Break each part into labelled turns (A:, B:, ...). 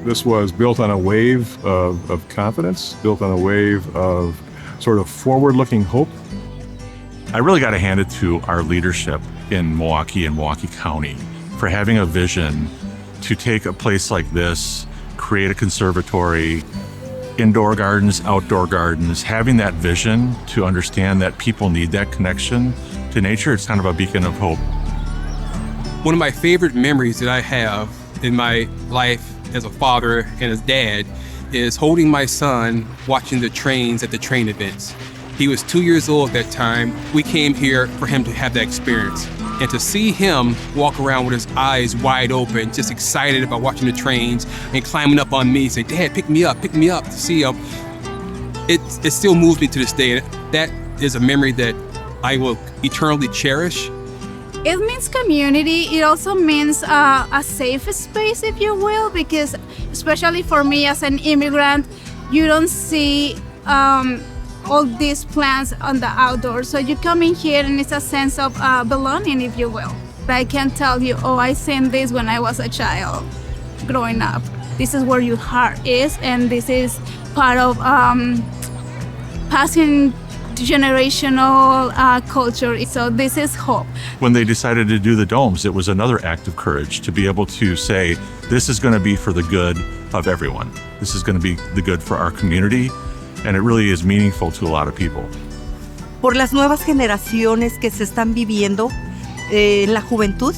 A: This was built on a wave of confidence, built on a wave of sort of forward-looking hope.
B: I really got to hand it to our leadership in Milwaukee and Milwaukee County for having a vision to take a place like this, create a conservatory, indoor gardens, outdoor gardens, having that vision to understand that people need that connection to nature. It's kind of a beacon of hope.
C: One of my favorite memories that I have in my life as a father and as dad is holding my son watching the trains at the train events. He was 2 years old at that time. We came here for him to have that experience. And to see him walk around with his eyes wide open, just excited about watching the trains and climbing up on me, say, "Dad, pick me up, to see him." It still moves me to this day. That is a memory that I will eternally cherish.
D: It means community. It also means a safe space, if you will, because especially for me as an immigrant, you don't see all these plants on the outdoors. So you come in here and it's a sense of belonging, if you will. I can tell you, oh, I seen this when I was a child growing up. This is where your heart is, and this is part of passing generational culture. So this is hope.
B: When they decided to do the domes, it was another act of courage to be able to say, this is going to be for the good of everyone. This is going to be the good for our community. And it really is meaningful to a lot of people.
E: Por las nuevas generaciones que se están viviendo en la juventud,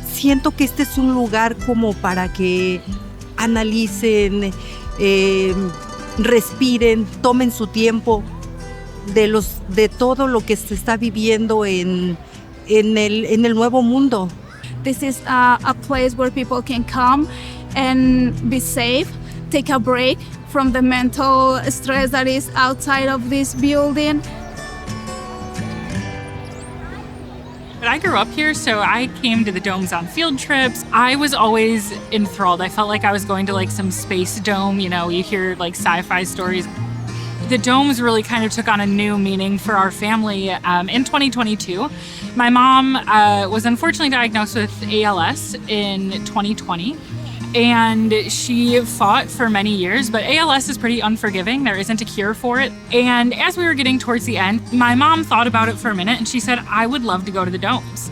E: siento que este es un lugar como para que analicen, respiren, tomen su tiempo de todo lo que se está viviendo en el nuevo mundo.
D: This is a place where people can come and be safe, take a break from the mental stress that is outside of this building.
F: But I grew up here, so I came to the domes on field trips. I was always enthralled. I felt like I was going to like some space dome. You know, you hear like sci-fi stories. The domes really kind of took on a new meaning for our family in 2022. My mom was unfortunately diagnosed with ALS in 2020. And she fought for many years, but ALS is pretty unforgiving. There isn't a cure for it. And as we were getting towards the end, my mom thought about it for a minute and she said, I would love to go to the domes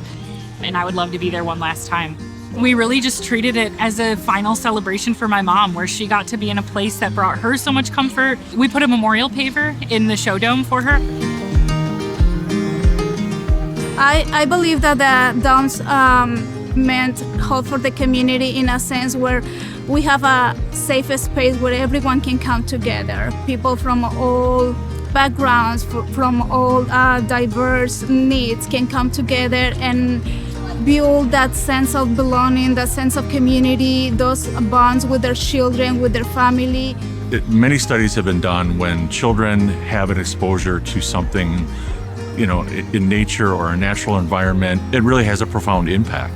F: and I would love to be there one last time. We really just treated it as a final celebration for my mom, where she got to be in a place that brought her so much comfort. We put a memorial paver in the show dome for her.
D: I believe that the domes meant hope for the community in a sense where we have a safe space where everyone can come together. People from all backgrounds, from all diverse needs can come together and build that sense of belonging, that sense of community, those bonds with their children, with their family.
B: Many studies have been done when children have an exposure to something, you know, in nature or a natural environment. It really has a profound impact.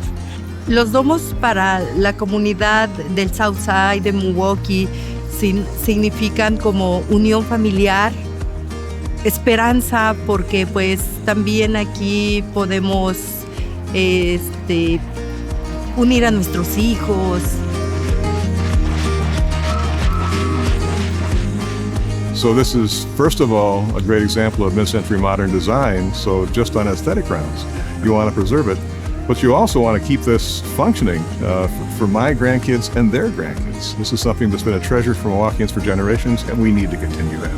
E: Los domos para la comunidad del Southside de Milwaukee significan como unión familiar, esperanza, porque pues también aquí podemos unir a nuestros hijos.
A: So this is, first of all, a great example of mid-century modern design. So just on aesthetic grounds, you want to preserve it. But you also want to keep this functioning for my grandkids and their grandkids. This is something that's been a treasure for Milwaukeeans for generations, and we need to continue that.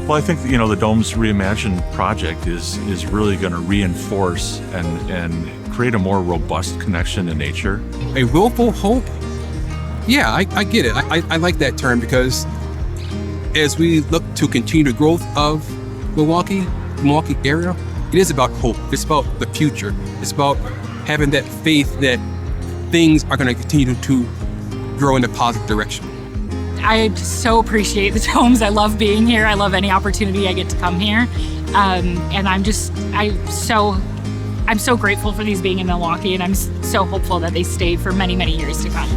B: Well, I think, you know, the Domes Reimagined project is really going to reinforce and create a more robust connection to nature.
C: A willful hope? Yeah, I get it. I like that term, because as we look to continue the growth of Milwaukee area, it is about hope. It's about the future. It's about having that faith that things are going to continue to grow in a positive direction.
F: I so appreciate the domes. I love being here. I love any opportunity I get to come here. And I'm so grateful for these being in Milwaukee, and I'm so hopeful that they stay for many, many years to come.